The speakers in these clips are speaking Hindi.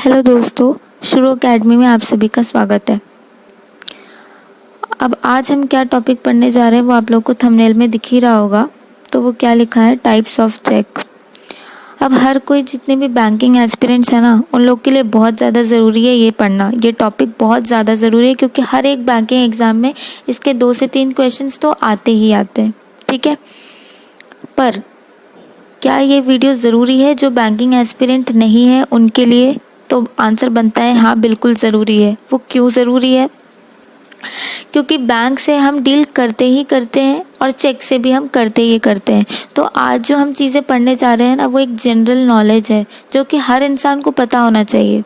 हेलो दोस्तों, शुरू अकेडमी में आप सभी का स्वागत है। अब आज हम क्या टॉपिक पढ़ने जा रहे हैं वो आप लोग को थंबनेल में दिख ही रहा होगा। तो वो क्या लिखा है, टाइप्स ऑफ चेक। अब हर कोई, जितने भी बैंकिंग एस्पिरेंट्स हैं ना, उन लोग के लिए बहुत ज़्यादा ज़रूरी है ये पढ़ना। ये टॉपिक बहुत ज़्यादा ज़रूरी है क्योंकि हर एक बैंकिंग एग्ज़ाम में इसके 2 से 3 क्वेश्चंस तो आते ही आते हैं। ठीक है, पर क्या ये वीडियो ज़रूरी है जो बैंकिंग एस्पिरेंट नहीं है उनके लिए? तो आंसर बनता है हाँ, बिल्कुल ज़रूरी है। वो क्यों ज़रूरी है? क्योंकि बैंक से हम डील करते ही करते हैं और चेक से भी हम करते ही करते हैं। तो आज जो हम चीज़ें पढ़ने जा रहे हैं ना, वो एक जनरल नॉलेज है जो कि हर इंसान को पता होना चाहिए।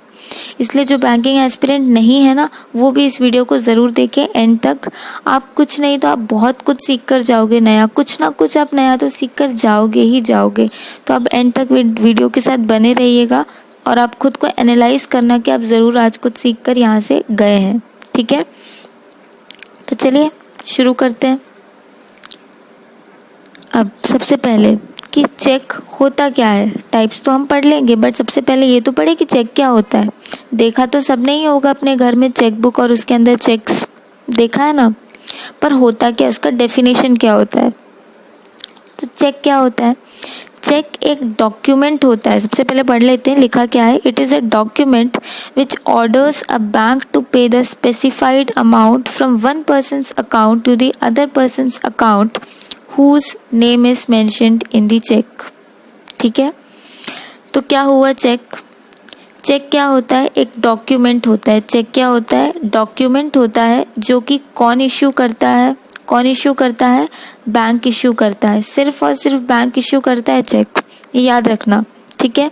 इसलिए जो बैंकिंग एस्पिरेंट नहीं है ना, वो भी इस वीडियो को ज़रूर देखें एंड तक। आप कुछ नहीं तो आप बहुत कुछ सीख कर जाओगे, नया कुछ ना कुछ आप नया तो सीख कर जाओगे ही जाओगे। तो आप एंड तक वीडियो के साथ बने रहिएगा और आप खुद को एनालाइज करना कि आप ज़रूर आज कुछ सीख कर यहाँ से गए हैं। ठीक है, तो चलिए शुरू करते हैं। अब सबसे पहले कि चेक होता क्या है। टाइप्स तो हम पढ़ लेंगे, बट सबसे पहले ये तो पढ़े कि चेक क्या होता है। देखा तो सबने ही होगा अपने घर में चेक बुक और उसके अंदर चेक्स देखा है ना, पर होता क्या, उसका डेफिनेशन क्या होता है। तो चेक क्या होता है? चेक एक डॉक्यूमेंट होता है। सबसे पहले पढ़ लेते हैं लिखा क्या है। It is a document which orders a bank to pay the specified amount from one person's account to the other person's account whose name is mentioned in the check। ठीक है, तो क्या हुआ चेक? चेक क्या होता है? एक डॉक्यूमेंट होता है। चेक क्या होता है? डॉक्यूमेंट होता है जो कि कौन इश्यू करता है? कौन इश्यू करता है? बैंक इश्यू करता है। सिर्फ और सिर्फ बैंक इश्यू करता है चेक, ये याद रखना। ठीक है,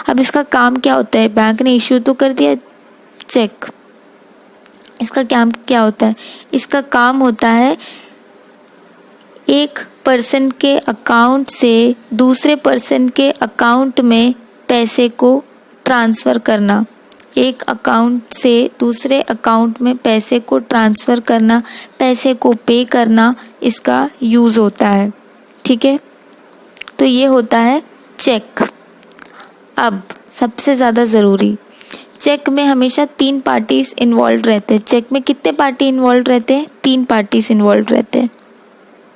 अब इसका काम क्या होता है? बैंक ने इश्यू तो कर दिया चेक, इसका काम क्या होता है? इसका काम होता है एक पर्सन के अकाउंट से दूसरे पर्सन के अकाउंट में पैसे को ट्रांसफ़र करना। एक अकाउंट से दूसरे अकाउंट में पैसे को ट्रांसफ़र करना, पैसे को पे करना, इसका यूज़ होता है। ठीक है, तो ये होता है चेक। अब सबसे ज़्यादा ज़रूरी, चेक में हमेशा 3 पार्टीज इन्वॉल्व रहते हैं। चेक में कितने पार्टी इन्वॉल्व रहते हैं? 3 पार्टीज इन्वॉल्व रहते हैं।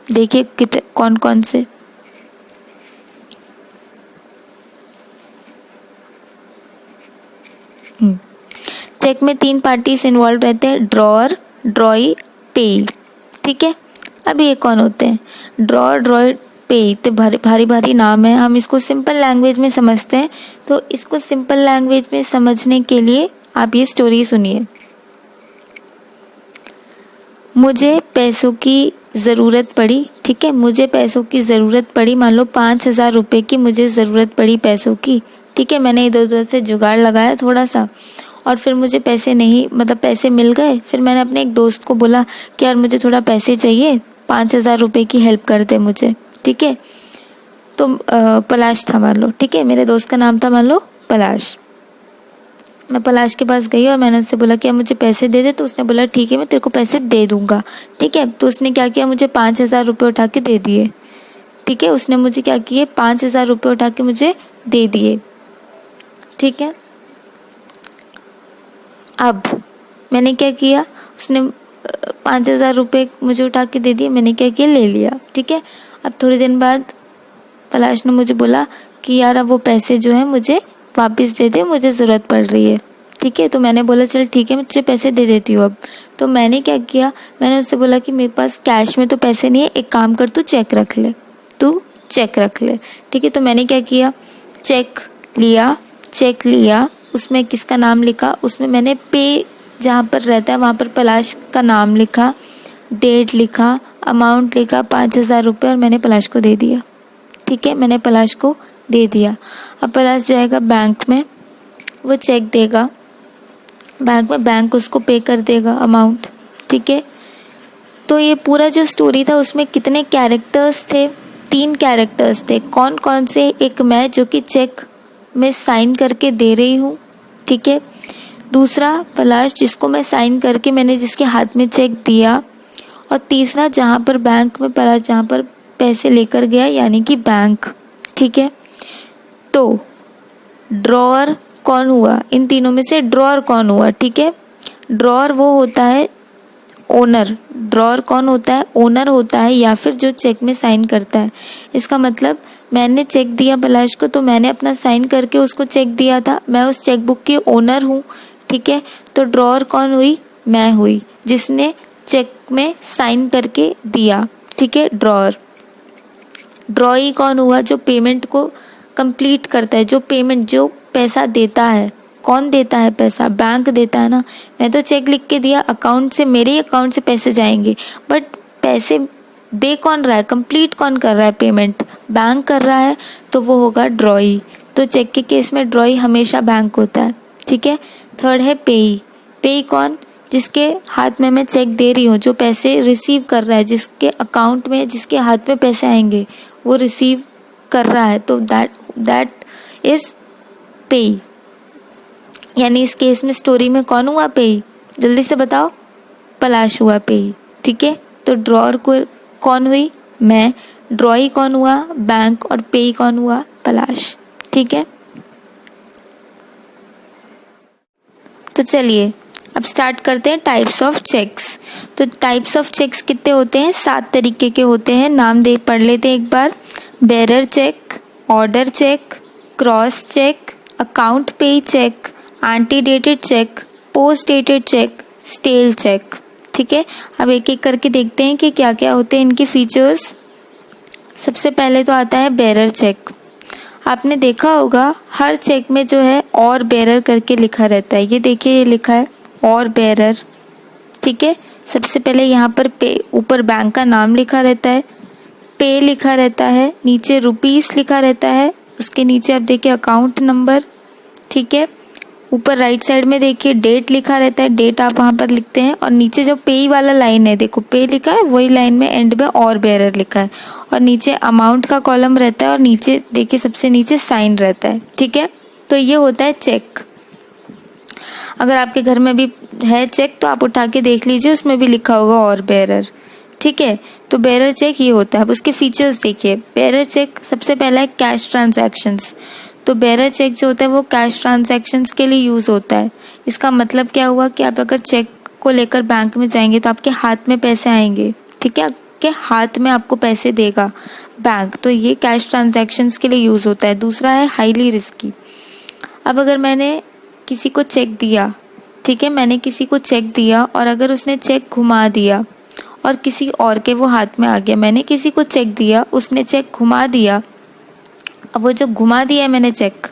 देखिए कितने, कौन कौन से। चेक में 3 पार्टीज इन्वॉल्व रहते हैं, ड्रॉअर, ड्रॉई, पेई। ठीक है, अब ये कौन होते हैं? ड्रॉअर, ड्रॉई, पेई। तो भारी भारी नाम है, हम इसको सिंपल लैंग्वेज में समझते हैं। तो इसको सिंपल लैंग्वेज में समझने के लिए आप ये स्टोरी सुनिए। मुझे पैसों की ज़रूरत पड़ी। ठीक है, मुझे पैसों की ज़रूरत पड़ी। मान लो 5,000 रुपये की मुझे ज़रूरत पड़ी पैसों की। ठीक है, मैंने इधर उधर से जुगाड़ लगाया थोड़ा सा और फिर मुझे पैसे नहीं, मतलब पैसे मिल गए। फिर मैंने अपने एक दोस्त को बोला कि यार मुझे थोड़ा पैसे चाहिए, 5,000 रुपये की हेल्प कर दे मुझे। ठीक है, तो पलाश था मान लो। ठीक है, मेरे दोस्त का नाम था मान लो पलाश। मैं पलाश के पास गई और मैंने उससे बोला कि मुझे पैसे दे दे। तो उसने बोला ठीक है, मैं तेरे को पैसे दे दूंगा। ठीक है, तो उसने क्या किया, मुझे 5,000 रुपये उठा के दे दिए। ठीक है, उसने मुझे क्या किए, 5,000 रुपये उठा के मुझे दे दिए। ठीक है, अब मैंने क्या किया, उसने 5,000 रुपये मुझे उठा के दे दिए, मैंने क्या किया, ले लिया। ठीक है, अब थोड़ी दिन बाद पलाश ने मुझे बोला कि यार अब वो पैसे जो है मुझे वापस दे दे, मुझे ज़रूरत पड़ रही है। ठीक है, तो मैंने बोला चल ठीक है, मैं तुझे पैसे दे देती हूँ अब। तो मैंने क्या किया, मैंने उससे बोला कि मेरे पास कैश में तो पैसे नहीं है, एक काम कर, तू चेक रख ले, तू चेक रख ले। ठीक है, तो मैंने क्या किया, चेक लिया, उसमें किसका नाम लिखा, उसमें मैंने पे जहाँ पर रहता है वहाँ पर पलाश का नाम लिखा, डेट लिखा, अमाउंट लिखा 5,000 रुपये, और मैंने पलाश को दे दिया। ठीक है, मैंने पलाश को दे दिया। अब पलाश जाएगा बैंक में, वो चेक देगा बैंक में, बैंक उसको पे कर देगा अमाउंट। ठीक है, तो ये पूरा जो स्टोरी था उसमें कितने कैरेक्टर्स थे? 3 कैरेक्टर्स थे। कौन कौन से? एक मैं जो कि चेक में साइन करके दे रही हूँ। ठीक है, दूसरा पलाश जिसको मैं साइन करके मैंने जिसके हाथ में चेक दिया, और तीसरा जहाँ पर बैंक में पलाश जहाँ पर पैसे लेकर गया, यानी कि बैंक। ठीक है, तो ड्रॉअर, कौन हुआ, इन तीनों में से ड्रॉअर कौन हुआ, ठीक है। ड्रॉअर वो होता है ओनर, ड्रॉअर कौन होता है, ओनर होता है या फिर जो चेक में साइन करता है। इसका मतलब मैंने चेक दिया पलाश को तो मैंने अपना साइन करके उसको चेक दिया था, मैं उस चेक बुक की ओनर हूँ, ठीक है। तो ड्रॉअर कौन हुई, मैं हुई जिसने चेक में साइन करके दिया, ठीक है, ड्रॉअर। ड्रॉई कौन हुआ, जो पेमेंट को कंप्लीट करता है, जो पेमेंट, जो पैसा देता है। कौन देता है पैसा, बैंक देता है ना। मैं तो चेक लिख के दिया, अकाउंट से, मेरे ही अकाउंट से पैसे जाएंगे, बट पैसे दे कौन रहा है, कंप्लीट कौन कर रहा है, पेमेंट बैंक कर रहा है, तो वो होगा ड्रॉई। तो चेक के केस में ड्रॉई हमेशा बैंक होता है, ठीक है। थर्ड है पेई। पेई कौन, जिसके हाथ में मैं चेक दे रही हूँ, जो पैसे रिसीव कर रहा है, जिसके अकाउंट में, जिसके हाथ में पैसे आएंगे वो रिसीव कर रहा है, तो दैट इज पेई। यानी इस केस में स्टोरी में कौन हुआ, पेई, जल्दी से बताओ, पलाश हुआ पेई, ठीक है। तो ड्रॉअर को कौन हुई, मैं, ड्रॉई कौन हुआ, बैंक, और पेई कौन हुआ, पलाश, ठीक है। तो चलिए अब स्टार्ट करते हैं टाइप्स ऑफ चेक्स। तो टाइप्स ऑफ चेक्स कितने होते हैं, 7 तरीके के होते हैं। नाम दे पढ़ लेते हैं एक बार। Bearer cheque, order cheque, cross cheque, account pay cheque, antedated cheque, post dated cheque, stale cheque, ठीक है। अब एक एक करके देखते हैं कि क्या क्या होते हैं इनके फीचर्स। सबसे पहले तो आता है बेरर चेक। आपने देखा होगा हर चेक में जो है और बेरर करके लिखा रहता है। ये देखिए, ये लिखा है और बेरर, ठीक है। सबसे पहले यहाँ पर पे, ऊपर बैंक का नाम लिखा रहता है, पे लिखा रहता है, नीचे रुपीस लिखा रहता है, उसके नीचे आप देखिए अकाउंट नंबर, ठीक है। ऊपर राइट साइड में देखिए डेट लिखा रहता है, डेट आप वहाँ पर लिखते हैं, और नीचे जो पे वाला लाइन है, देखो पे लिखा है, वही लाइन में एंड में और बेरर लिखा है, और नीचे अमाउंट का कॉलम रहता है, और नीचे देखिए सबसे नीचे साइन रहता है, ठीक है। तो ये होता है चेक। अगर आपके घर में भी है चेक तो आप उठा के देख लीजिए, उसमें भी लिखा होगा और बेरर, ठीक है। तो बेरर चेक ये होता है। अब उसके फीचर्स देखिए। बेरर चेक सबसे पहला है कैश ट्रांजैक्शंस। तो बेरर चेक जो होता है वो कैश ट्रांजैक्शंस के लिए यूज़ होता है। इसका मतलब क्या हुआ कि आप अगर चेक को लेकर बैंक में जाएंगे तो आपके हाथ में पैसे आएंगे, ठीक है, आपके हाथ में आपको पैसे देगा बैंक, तो ये कैश ट्रांजैक्शंस के लिए यूज़ होता है। दूसरा है हाईली रिस्की। अब अगर मैंने किसी को चेक दिया, ठीक है, मैंने किसी को चेक दिया और अगर उसने चेक घुमा दिया और किसी और के वो हाथ में आ गया, मैंने किसी को चेक दिया, उसने चेक घुमा दिया, अब वो जो घुमा दिया है मैंने चेक,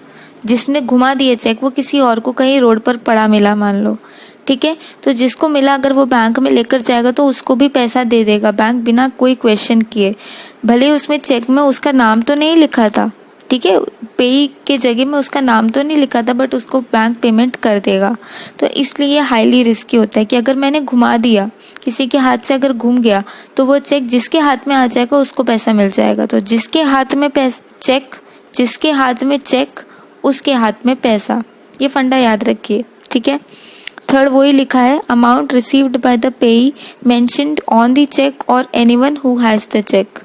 जिसने घुमा दिया चेक, वो किसी और को कहीं रोड पर पड़ा मिला मान लो, ठीक है, तो जिसको मिला अगर वो बैंक में लेकर जाएगा तो उसको भी पैसा दे देगा बैंक बिना कोई क्वेश्चन किए। भले उसमें चेक में उसका नाम तो नहीं लिखा था, ठीक है, पे के जगह में उसका नाम तो नहीं लिखा था, बट उसको बैंक पेमेंट कर देगा। तो इसलिए हाईली रिस्की होता है कि अगर मैंने घुमा दिया, किसी के हाथ से अगर घूम गया तो वो चेक जिसके हाथ में आ जाएगा उसको पैसा मिल जाएगा। तो जिसके हाथ में चेक, जिसके हाथ में चेक उसके हाथ में पैसा, ये फंडा याद रखिए, ठीक है। थर्ड वही लिखा है, amount received by the payee mentioned on the cheque और anyone who has the cheque.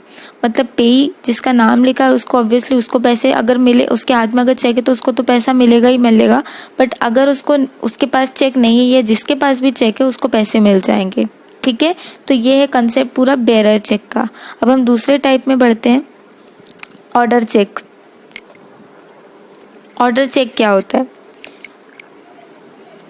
मतलब पेई जिसका नाम लिखा है उसको ऑब्वियसली उसको पैसे अगर मिले, उसके हाथ में अगर चेक है तो उसको तो पैसा मिलेगा ही मिलेगा, बट अगर उसके पास चेक नहीं है या जिसके पास भी चेक है उसको पैसे मिल जाएंगे, ठीक है। तो ये है कंसेप्ट पूरा बेरर चेक का। अब हम दूसरे टाइप में बढ़ते हैं, ऑर्डर चेक। ऑर्डर चेक क्या होता है,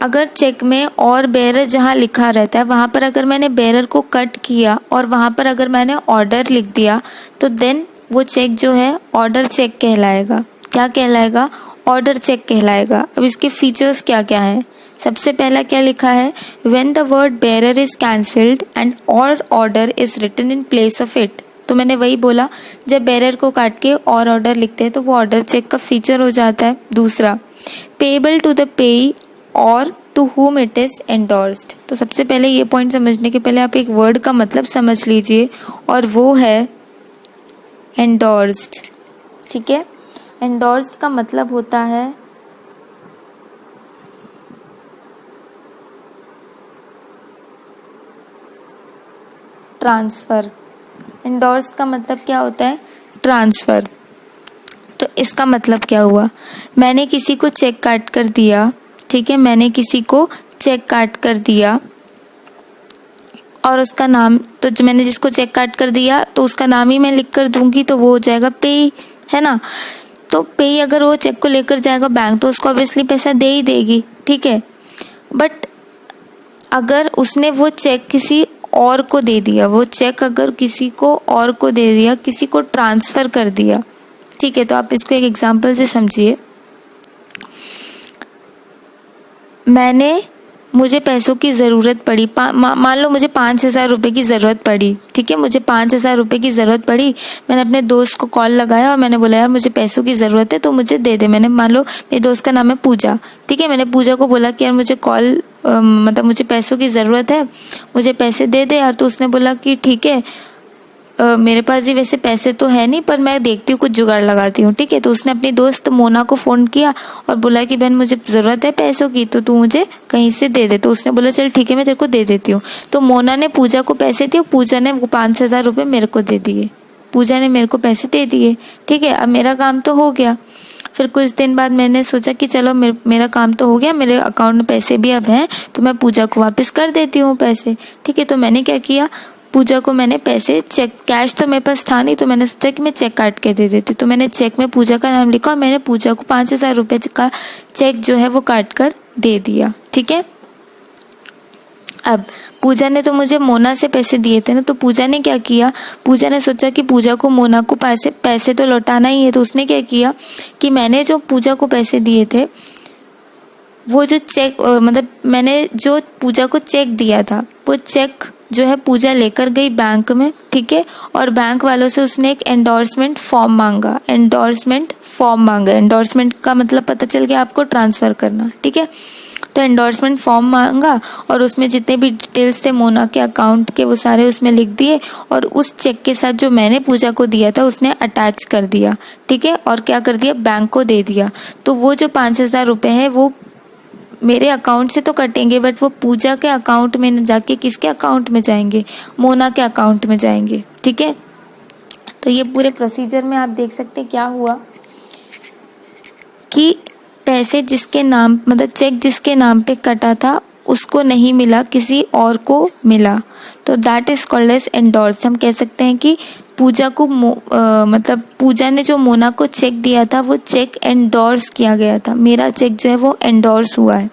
अगर चेक में और बेरर जहाँ लिखा रहता है वहाँ पर अगर मैंने बेरर को कट किया और वहाँ पर अगर मैंने ऑर्डर लिख दिया तो देन वो चेक जो है ऑर्डर चेक कहलाएगा। क्या कहलाएगा, ऑर्डर चेक कहलाएगा। अब इसके फीचर्स क्या क्या हैं, सबसे पहला क्या लिखा है, when the word bearer is cancelled and और order is written in place of it. तो मैंने वही बोला, जब बेरर को काट के और ऑर्डर लिखते हैं तो वो ऑर्डर चेक का फीचर हो जाता है। दूसरा, पेएबल टू द पेई और to whom it is endorsed. तो सबसे पहले ये पॉइंट समझने के पहले आप एक वर्ड का मतलब समझ लीजिए और वो है एंडोर्स्ड, ठीक है। एंडोर्स्ड का मतलब होता है ट्रांसफ़र। एंडोर्स्ड का मतलब क्या होता है, ट्रांसफ़र। तो इसका मतलब क्या हुआ, मैंने किसी को चेक काट कर दिया, ठीक है, मैंने किसी को चेक काट कर दिया और उसका नाम, तो जो मैंने जिसको चेक काट कर दिया तो उसका नाम ही मैं लिख कर दूंगी तो वो हो जाएगा पेई, है ना। तो पेई अगर वो चेक को लेकर जाएगा बैंक तो उसको ऑब्वियसली पैसा दे ही देगी, ठीक है। बट अगर उसने वो चेक किसी और को दे दिया, वो चेक अगर किसी को और को दे दिया, किसी को ट्रांसफ़र कर दिया, ठीक है, तो आप इसको एक एग्जांपल से समझिए। मुझे पैसों की ज़रूरत पड़ी, मान लो मुझे 5,000 रुपये की ज़रूरत पड़ी, ठीक है, मुझे 5,000 रुपये की ज़रूरत पड़ी। मैंने अपने दोस्त को कॉल लगाया और मैंने बोला यार मुझे पैसों की ज़रूरत है तो मुझे दे दे। मैंने, मान लो मेरे दोस्त का नाम है पूजा, ठीक है, मैंने पूजा को बोला कि यार मुझे मतलब मुझे पैसों की ज़रूरत है, मुझे पैसे दे दे यार। तो उसने बोला कि ठीक है, मेरे पास ही वैसे पैसे तो है नहीं पर मैं देखती हूँ कुछ जुगाड़ लगाती हूँ, ठीक है। तो उसने अपनी दोस्त मोना को फ़ोन किया और बोला कि बहन मुझे ज़रूरत है पैसों की तो तू मुझे कहीं से दे दे। तो उसने बोला चल ठीक है मैं तेरे को दे देती हूँ। तो मोना ने पूजा को पैसे दिए, पूजा ने वो 5,000 रुपये मेरे को दे दिए, पूजा ने मेरे को पैसे दे दिए, ठीक है। अब मेरा काम तो हो गया। फिर कुछ दिन बाद मैंने सोचा कि चलो मेरा काम तो हो गया, मेरे अकाउंट में पैसे भी अब हैं तो मैं पूजा को वापस कर देती हूँ पैसे, ठीक है। तो मैंने क्या किया, पूजा को मैंने पैसे चेक, कैश तो मेरे पास था नहीं तो मैंने सोचा कि मैं चेक काट के दे देती। तो मैंने चेक में पूजा का नाम लिखा और मैंने पूजा को 5,000 रुपये का चेक जो है वो काट कर दे दिया, ठीक है। अब पूजा ने तो मुझे मोना से पैसे दिए थे ना, तो पूजा ने क्या किया, पूजा ने सोचा कि पूजा को मोना को पैसे तो लौटाना ही है। तो उसने क्या किया कि मैंने जो पूजा को पैसे दिए थे वो जो चेक, मतलब मैंने जो पूजा को चेक दिया था वो चेक जो है पूजा लेकर गई बैंक में, ठीक है। और बैंक वालों से उसने एक एंडोर्समेंट फॉर्म मांगा, एंडोर्समेंट का मतलब पता चल गया आपको, ट्रांसफ़र करना, ठीक है। तो एंडोर्समेंट फॉर्म मांगा और उसमें जितने भी डिटेल्स थे मोना के अकाउंट के वो सारे उसमें लिख दिए और उस चेक के साथ जो मैंने पूजा को दिया था उसने अटैच कर दिया, ठीक है। और क्या कर दिया, बैंक को दे दिया। तो वो जो 5,000 रुपये है वो मेरे अकाउंट से तो कटेंगे बट वो पूजा के अकाउंट में जाके किसके अकाउंट में जाएंगे, मोना के अकाउंट में जाएंगे, ठीक है। तो ये पूरे प्रोसीजर में आप देख सकते हैं क्या हुआ कि पैसे जिसके नाम, मतलब चेक जिसके नाम पे कटा था उसको नहीं मिला, किसी और को मिला। तो that is called as endorse. हम कह सकते हैं कि पूजा को मतलब पूजा ने जो मोना को चेक दिया था वो चेक एंडोर्स किया गया था, मेरा चेक जो है वो एंडोर्स हुआ है,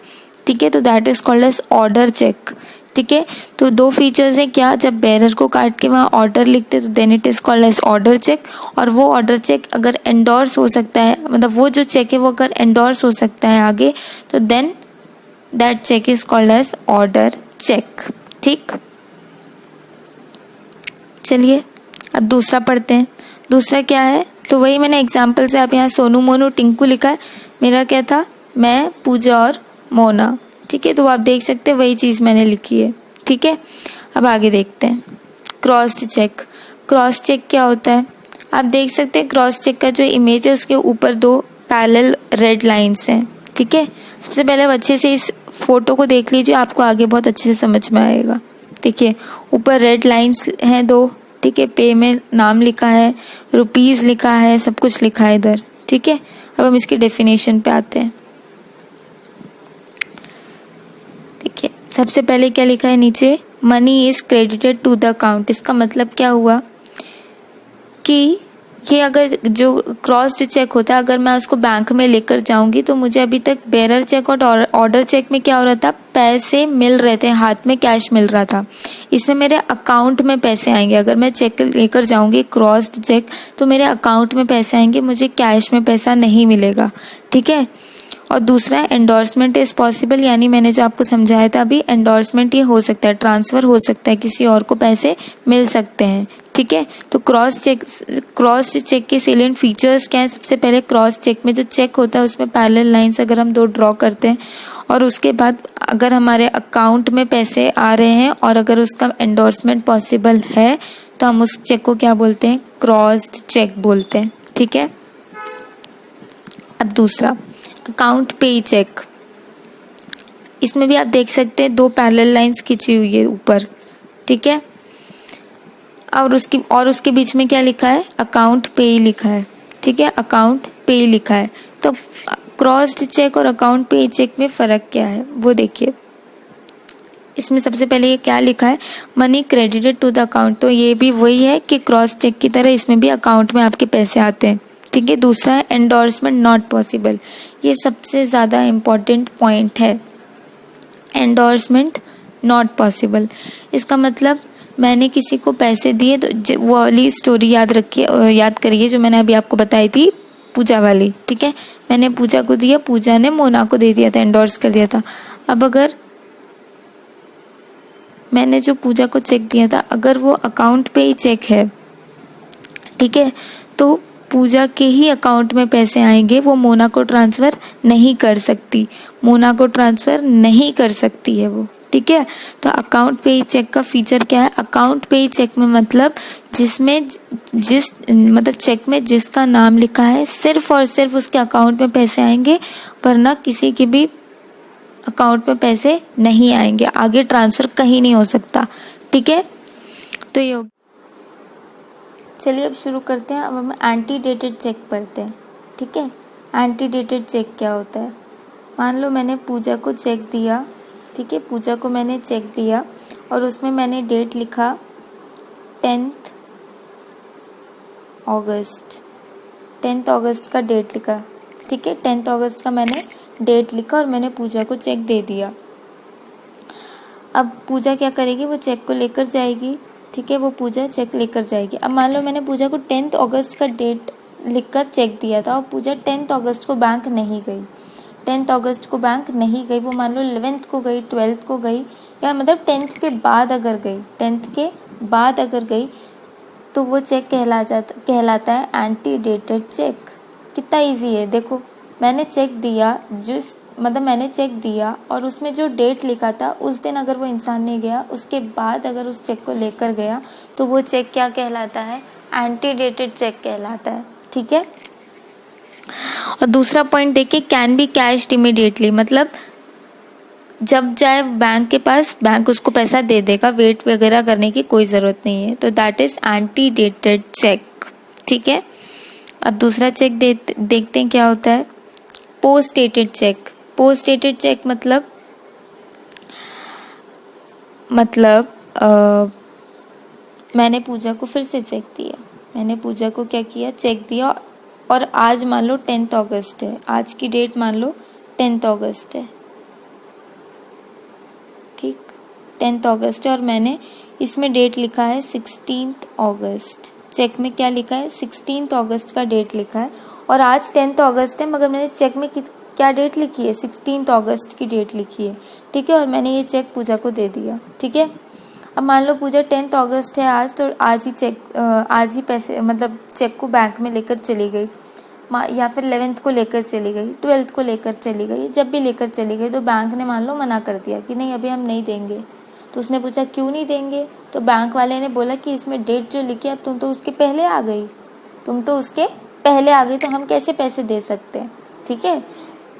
ठीक है। तो that is called as order cheque, ठीक है। तो दो फीचर्स हैं क्या, जब बेरर को काट के वहाँ ऑर्डर लिखते तो then it is called as order cheque, और वो ऑर्डर चेक अगर एंडोर्स हो सकता है, मतलब वो जो चेक है वो अगर एंडोर्स हो सकता है आगे तो then that cheque is called as order cheque, ठीक। चलिए अब दूसरा पढ़ते हैं। दूसरा क्या है, तो वही मैंने एग्जाम्पल से, आप यहाँ सोनू मोनू टिंकू लिखा है, मेरा क्या था, मैं पूजा और मोना, ठीक है। तो आप देख सकते हैं वही चीज़ मैंने लिखी है, ठीक है। अब आगे देखते हैं क्रॉस चेक। क्रॉस चेक क्या होता है, आप देख सकते हैं क्रॉस चेक का जो इमेज है उसके ऊपर दो पैरेलल रेड लाइन्स हैं, ठीक है। सबसे पहले अच्छे से इस फोटो को देख लीजिए, आपको आगे बहुत अच्छे से समझ में आएगा। देखिए ऊपर रेड लाइन्स हैं दो, ठीक है, पे में नाम लिखा है, रुपीज़ लिखा है, सब कुछ लिखा है इधर, ठीक है। अब हम इसकी डेफिनेशन पे आते हैं। देखिए सबसे पहले क्या लिखा है नीचे, money is credited to the account. इसका मतलब क्या हुआ कि ये अगर जो क्रॉस चेक होता है अगर मैं उसको बैंक में लेकर जाऊंगी तो मुझे अभी तक बेरर चेक और ऑर्डर चेक में क्या हो रहा था, पैसे मिल रहे थे, हाथ में कैश मिल रहा था। इसमें मेरे अकाउंट में पैसे आएंगे, अगर मैं चेक लेकर जाऊंगी क्रॉस चेक तो मेरे अकाउंट में पैसे आएंगे, मुझे कैश में पैसा नहीं मिलेगा, ठीक है। और दूसरा एंडोर्समेंट इज़ पॉसिबल, यानी मैंने जो आपको समझाया था अभी, एंडोर्समेंट ये हो सकता है, ट्रांसफ़र हो सकता है, किसी और को पैसे मिल सकते हैं, ठीक है। तो क्रॉस चेक के सेलिएंट फीचर्स क्या हैं, सबसे पहले क्रॉस चेक में जो चेक होता है उसमें पैरेलल लाइंस अगर हम दो ड्रॉ करते हैं और उसके बाद अगर हमारे अकाउंट में पैसे आ रहे हैं और अगर उसका एंडोर्समेंट पॉसिबल है तो हम उस चेक को क्या बोलते हैं, क्रॉस्ड चेक बोलते हैं, ठीक है। अब दूसरा अकाउंट पे चेक, इसमें भी आप देख सकते हैं दो पैरेलल लाइंस खींची हुई है ऊपर, ठीक है। और उसके बीच में क्या लिखा है, अकाउंट पे लिखा है, ठीक है, अकाउंट पे लिखा है। तो क्रॉस्ड चेक और अकाउंट पे चेक में फ़र्क क्या है वो देखिए। इसमें सबसे पहले ये क्या लिखा है, money credited to the account, तो ये भी वही है कि क्रॉस चेक की तरह इसमें भी अकाउंट में आपके पैसे आते हैं, ठीक है। दूसरा है एंडोर्समेंट नॉट पॉसिबल, ये सबसे ज़्यादा इम्पॉर्टेंट पॉइंट है, एंडोर्समेंट नॉट पॉसिबल। इसका मतलब मैंने किसी को पैसे दिए, तो वो वाली स्टोरी याद करिए जो मैंने अभी आपको बताई थी पूजा वाली, ठीक है। मैंने पूजा को दिया, पूजा ने मोना को दे दिया था, एंडोर्स कर दिया था। अब अगर मैंने जो पूजा को चेक दिया था अगर वो अकाउंट पे ही चेक है, ठीक है, तो पूजा के ही अकाउंट में पैसे आएंगे, वो मोना को ट्रांसफ़र नहीं कर सकती, मोना को ट्रांसफ़र नहीं कर सकती है वो, ठीक है। तो अकाउंट पे ही चेक का फीचर क्या है, अकाउंट पे ही चेक में मतलब चेक में जिसका नाम लिखा है सिर्फ और सिर्फ उसके अकाउंट में पैसे आएंगे, वरना किसी के भी अकाउंट में पैसे नहीं आएंगे, आगे ट्रांसफ़र कहीं नहीं हो सकता, ठीक है। तो ये चलिए अब शुरू करते हैं। अब हम एंटीडेटेड चेक पढ़ते हैं, ठीक है। एंटीडेटेड चेक क्या होता है, मान लो मैंने पूजा को चेक दिया, ठीक है, पूजा को मैंने चेक दिया और उसमें मैंने डेट लिखा 10 अगस्त, 10 अगस्त का डेट लिखा, ठीक है, 10 अगस्त का मैंने डेट लिखा और मैंने पूजा को चेक दे दिया। अब पूजा क्या करेगी, वो चेक को लेकर जाएगी, ठीक है, वो पूजा चेक लेकर जाएगी। अब मान लो मैंने पूजा को 10 अगस्त का डेट लिखकर चेक दिया था और पूजा 10 अगस्त को बैंक नहीं गई, 10 अगस्त को बैंक नहीं गई, वो मान लो 11th को गई, 12th को गई, या मतलब 10th के बाद अगर गई, 10th के बाद अगर गई, तो वो चेक कहलाता है एंटीडेटेड चेक। कितना ईजी है, देखो मैंने चेक दिया, मैंने चेक दिया और उसमें जो डेट लिखा था उस दिन अगर वो इंसान नहीं गया, उसके बाद अगर उस चेक को लेकर गया, तो वो चेक क्या कहलाता है, एंटीडेटेड चेक कहलाता है, ठीक है। और दूसरा पॉइंट देखिए, कैन बी कैश्ड इमीडिएटली, मतलब जब जाए बैंक के पास, बैंक उसको पैसा दे देगा, वेट वगैरह करने की कोई ज़रूरत नहीं है, तो दैट इज़ एंटीडेटेड चेक, ठीक है। अब दूसरा चेक देखते हैं क्या होता है, post dated check. Post dated check मतलब मैंने पूजा को फिर से चेक दिया, मैंने पूजा को क्या किया, चेक दिया, और आज मान लो 10 अगस्त है, आज की डेट मान लो 10 अगस्त है, ठीक, 10 अगस्त है और मैंने इसमें डेट लिखा है 16 अगस्त, चेक में क्या लिखा है, 16 अगस्त का डेट लिखा है, और आज 10 अगस्त है, मगर मैंने चेक में क्या डेट लिखी है, 16 अगस्त की डेट लिखी है, ठीक है, और मैंने ये चेक पूजा को दे दिया, ठीक है। अब मान लो पूजा 10 अगस्त है आज, तो आज ही पैसे मतलब चेक को बैंक में लेकर चली गई, या फिर 11th को लेकर चली गई, 12th को लेकर चली गई, जब भी लेकर चली गई, तो बैंक ने मान लो मना कर दिया कि नहीं अभी हम नहीं देंगे। तो उसने पूछा क्यों नहीं देंगे, तो बैंक वाले ने बोला कि इसमें डेट जो लिखी है, अब तुम तो उसके पहले आ गई, तो हम कैसे पैसे दे सकते हैं, ठीक है।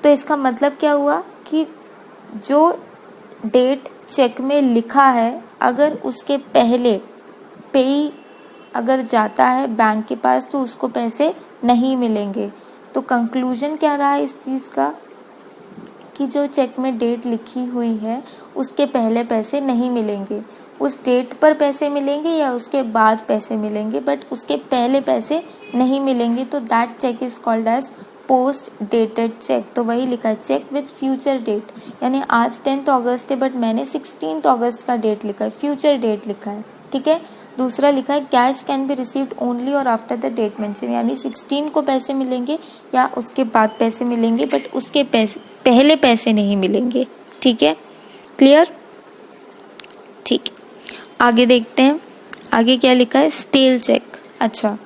तो इसका मतलब क्या हुआ कि जो डेट चेक में लिखा है, अगर उसके पहले पेई अगर जाता है बैंक के पास, तो उसको पैसे नहीं मिलेंगे। तो कंक्लूजन क्या रहा इस चीज़ का, कि जो चेक में डेट लिखी हुई है उसके पहले पैसे नहीं मिलेंगे, उस डेट पर पैसे मिलेंगे या उसके बाद पैसे मिलेंगे, बट उसके पहले पैसे नहीं मिलेंगे। तो that cheque is called as post dated cheque. तो वही लिखा है चेक विथ फ्यूचर डेट, यानी आज 10 अगस्त है बट मैंने 16 अगस्त का डेट लिखा है, फ्यूचर डेट लिखा है, ठीक है। दूसरा लिखा है cash can be received only और आफ्टर द डेट मेंशन, यानी 16 को पैसे मिलेंगे या उसके बाद पैसे मिलेंगे, बट उसके पहले पैसे नहीं मिलेंगे, ठीक है, क्लियर, ठीक। आगे देखते हैं, आगे क्या लिखा है, स्टेल चेक। अच्छा,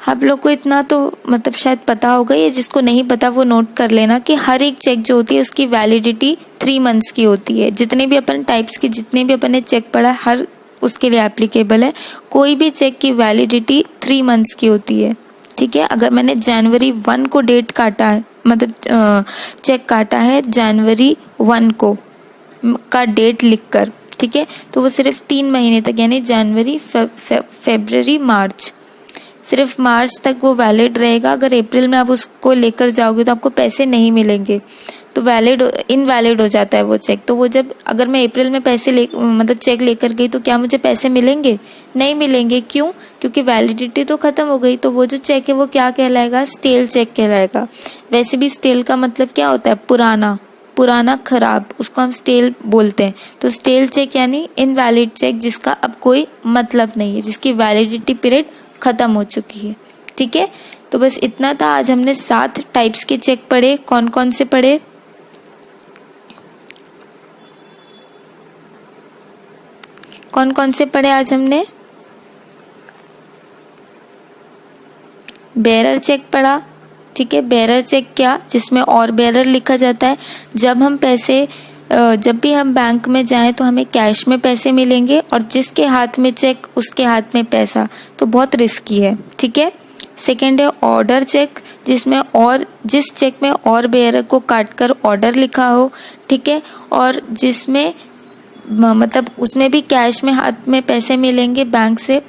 आप लोग को इतना तो मतलब शायद पता होगा, या जिसको नहीं पता वो नोट कर लेना कि हर एक चेक जो होती है उसकी वैलिडिटी 3 मंथ्स की होती है। जितने भी अपन टाइप्स के जितने भी अपन ने चेक पढ़ा हर उसके लिए एप्लीकेबल है। कोई भी चेक की वैलिडिटी 3 मंथ्स की होती है, ठीक है। अगर मैंने जनवरी 1 को डेट काटा है, मतलब चेक काटा है जनवरी 1 को का डेट लिखकर, ठीक है, तो वो सिर्फ 3 महीने तक, यानी जनवरी फरवरी मार्च सिर्फ मार्च तक वो वैलिड रहेगा। अगर अप्रैल में आप उसको लेकर जाओगे तो आपको पैसे नहीं मिलेंगे, तो इनवैलिड हो जाता है वो चेक। तो वो जब अगर मैं अप्रैल में मतलब चेक लेकर गई तो क्या मुझे पैसे मिलेंगे? नहीं मिलेंगे। क्यों? क्योंकि वैलिडिटी तो ख़त्म हो गई। तो वो जो चेक है वो क्या कहलाएगा? स्टेल चेक कहलाएगा। वैसे भी स्टेल का मतलब क्या होता है? पुराना खराब, उसको हम स्टेल बोलते हैं। तो स्टेल चेक यानी इनवैलिड चेक, जिसका अब कोई मतलब नहीं है, जिसकी वैलिडिटी पीरियड ख़त्म हो चुकी है। ठीक है, तो बस इतना था। आज हमने 7 टाइप्स के चेक पढ़े। कौन कौन से पढ़े? कौन कौन से पढ़े आज हमने? बेरर चेक पढ़ा। ठीक है, बेरर चेक क्या? जिसमें और बेरर लिखा जाता है। जब भी हम बैंक में जाएं तो हमें कैश में पैसे मिलेंगे और जिसके हाथ में चेक उसके हाथ में पैसा, तो बहुत रिस्की है। ठीक है। सेकेंड है ऑर्डर चेक, जिस चेक में और बेरर को काटकर ऑर्डर लिखा हो। ठीक है, और जिसमें मतलब उसमें भी कैश में हाथ में पैसे मिलेंगे बैंक से,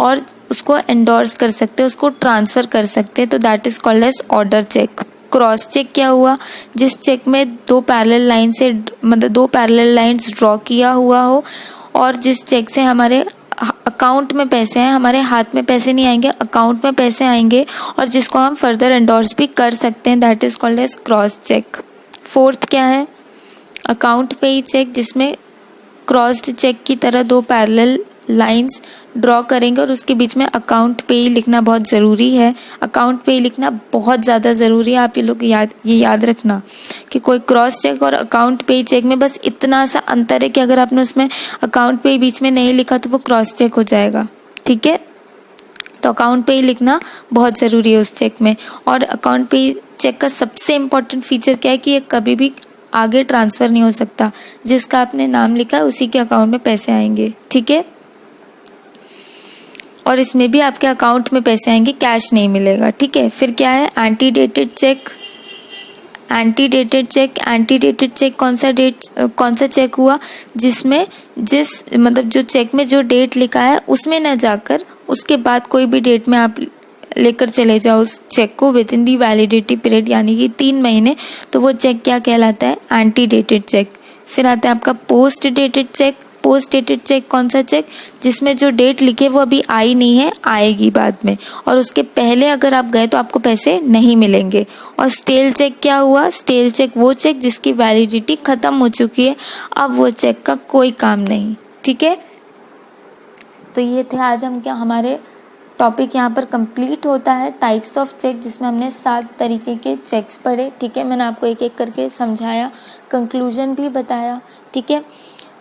और उसको एंडोर्स कर सकते हैं, उसको ट्रांसफ़र कर सकते हैं, तो that is called as order cheque. Cross cheque क्या हुआ? जिस चेक में दो पैरेलल लाइंस ड्रॉ किया हुआ हो और जिस चेक से हमारे अकाउंट में पैसे हैं, हमारे हाथ में पैसे नहीं आएंगे, अकाउंट में पैसे आएंगे, और जिसको हम फर्दर एंडोर्स भी कर सकते हैं, that is called as cross cheque. Fourth क्या है? अकाउंट पे ही चेक, जिसमें क्रॉस्ड चेक की तरह दो पैरेलल लाइंस ड्रॉ करेंगे और उसके बीच में अकाउंट पे ही लिखना बहुत ज़रूरी है। अकाउंट पे ही लिखना बहुत ज़्यादा ज़रूरी है। आप ये लोग याद रखना कि कोई क्रॉस चेक और अकाउंट पे ही चेक में बस इतना सा अंतर है कि अगर आपने उसमें अकाउंट पे ही बीच में नहीं लिखा तो वो क्रॉस चेक हो जाएगा। ठीक है, तो अकाउंट पे ही लिखना बहुत ज़रूरी है उस चेक में। और अकाउंट पे ही चेक का सबसे इम्पोर्टेंट फीचर क्या है कि ये कभी भी आगे ट्रांसफ़र नहीं हो सकता। जिसका आपने नाम लिखा है उसी के अकाउंट में पैसे आएंगे। ठीक है, और इसमें भी आपके अकाउंट में पैसे आएंगे, कैश नहीं मिलेगा। ठीक है, फिर क्या है? एंटीडेटेड चेक। एंटीडेटेड चेक कौन सा चेक हुआ? जिसमें जो चेक में जो डेट लिखा है उसमें न जाकर उसके बाद कोई भी डेट में आप लेकर चले जाओ उस चेक को with in the validity period, यानी कि 3 महीने, तो वो चेक क्या कहलाता है? एंटीडेटेड चेक। फिर आता है आपका post dated check. Post dated check कौन सा चेक? जिसमें जो डेट लिखे वो अभी आई नहीं है, आएगी बाद में, और उसके पहले अगर आप गए तो आपको पैसे नहीं मिलेंगे। और स्टेल चेक क्या हुआ? स्टेल चेक वो चेक जिसकी वैलिडिटी ख़त्म हो चुकी है, अब वो चेक का कोई काम नहीं। ठीक है, तो ये थे आज हमारे टॉपिक यहाँ पर कंप्लीट होता है। टाइप्स ऑफ चेक, जिसमें हमने 7 तरीके के चेक्स पढ़े। ठीक है, मैंने आपको एक एक करके समझाया, कंक्लूजन भी बताया। ठीक है,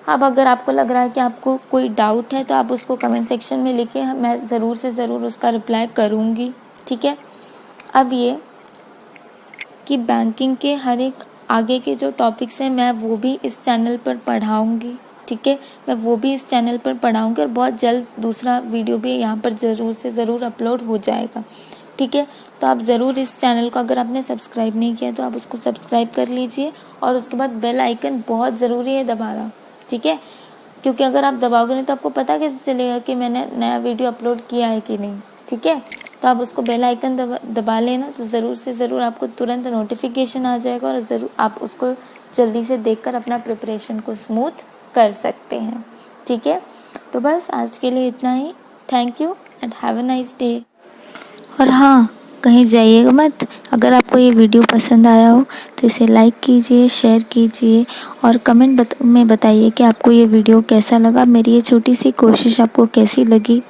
अब अगर आपको लग रहा है कि आपको कोई डाउट है तो आप उसको कमेंट सेक्शन में लिखिए, मैं ज़रूर से ज़रूर उसका रिप्लाई करूँगी। ठीक है, अब ये कि बैंकिंग के हर एक आगे के जो टॉपिक्स हैं मैं वो भी इस चैनल पर पढ़ाऊँगी। ठीक है, मैं वो भी इस चैनल पर पढ़ाऊँगी और बहुत जल्द दूसरा वीडियो भी यहाँ पर ज़रूर से ज़रूर अपलोड हो जाएगा। ठीक है, तो आप ज़रूर इस चैनल को, अगर आपने सब्सक्राइब नहीं किया तो आप उसको सब्सक्राइब कर लीजिए, और उसके बाद बेल आइकन बहुत ज़रूरी है दबाना। ठीक है, क्योंकि अगर आप दबाओगे नहीं तो आपको पता कैसे चलेगा कि मैंने नया वीडियो अपलोड किया है कि नहीं। ठीक है, तो आप उसको बेल आइकन दबा लेना, तो ज़रूर से ज़रूर आपको तुरंत नोटिफिकेशन आ जाएगा और ज़रूर आप उसको जल्दी से देखकर अपना प्रिपरेशन को स्मूथ कर सकते हैं। ठीक है, तो बस आज के लिए इतना ही। Thank you and have a nice day. और हाँ, कहीं जाइएगा मत। अगर आपको ये वीडियो पसंद आया हो तो इसे लाइक कीजिए, शेयर कीजिए और कमेंट में बताइए कि आपको ये वीडियो कैसा लगा। मेरी ये छोटी सी कोशिश आपको कैसी लगी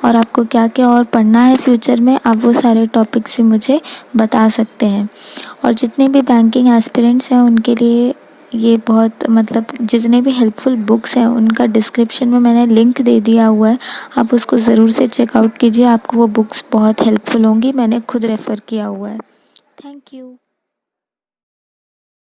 और आपको क्या क्या और पढ़ना है फ्यूचर में, आप वो सारे टॉपिक्स भी मुझे बता सकते हैं। और जितने भी बैंकिंग एस्पिरेंट्स हैं उनके लिए ये बहुत जितने भी हेल्पफुल बुक्स हैं उनका डिस्क्रिप्शन में मैंने लिंक दे दिया हुआ है, आप उसको ज़रूर से चेकआउट कीजिए। आपको वो बुक्स बहुत हेल्पफुल होंगी, मैंने खुद रेफ़र किया हुआ है। Thank you.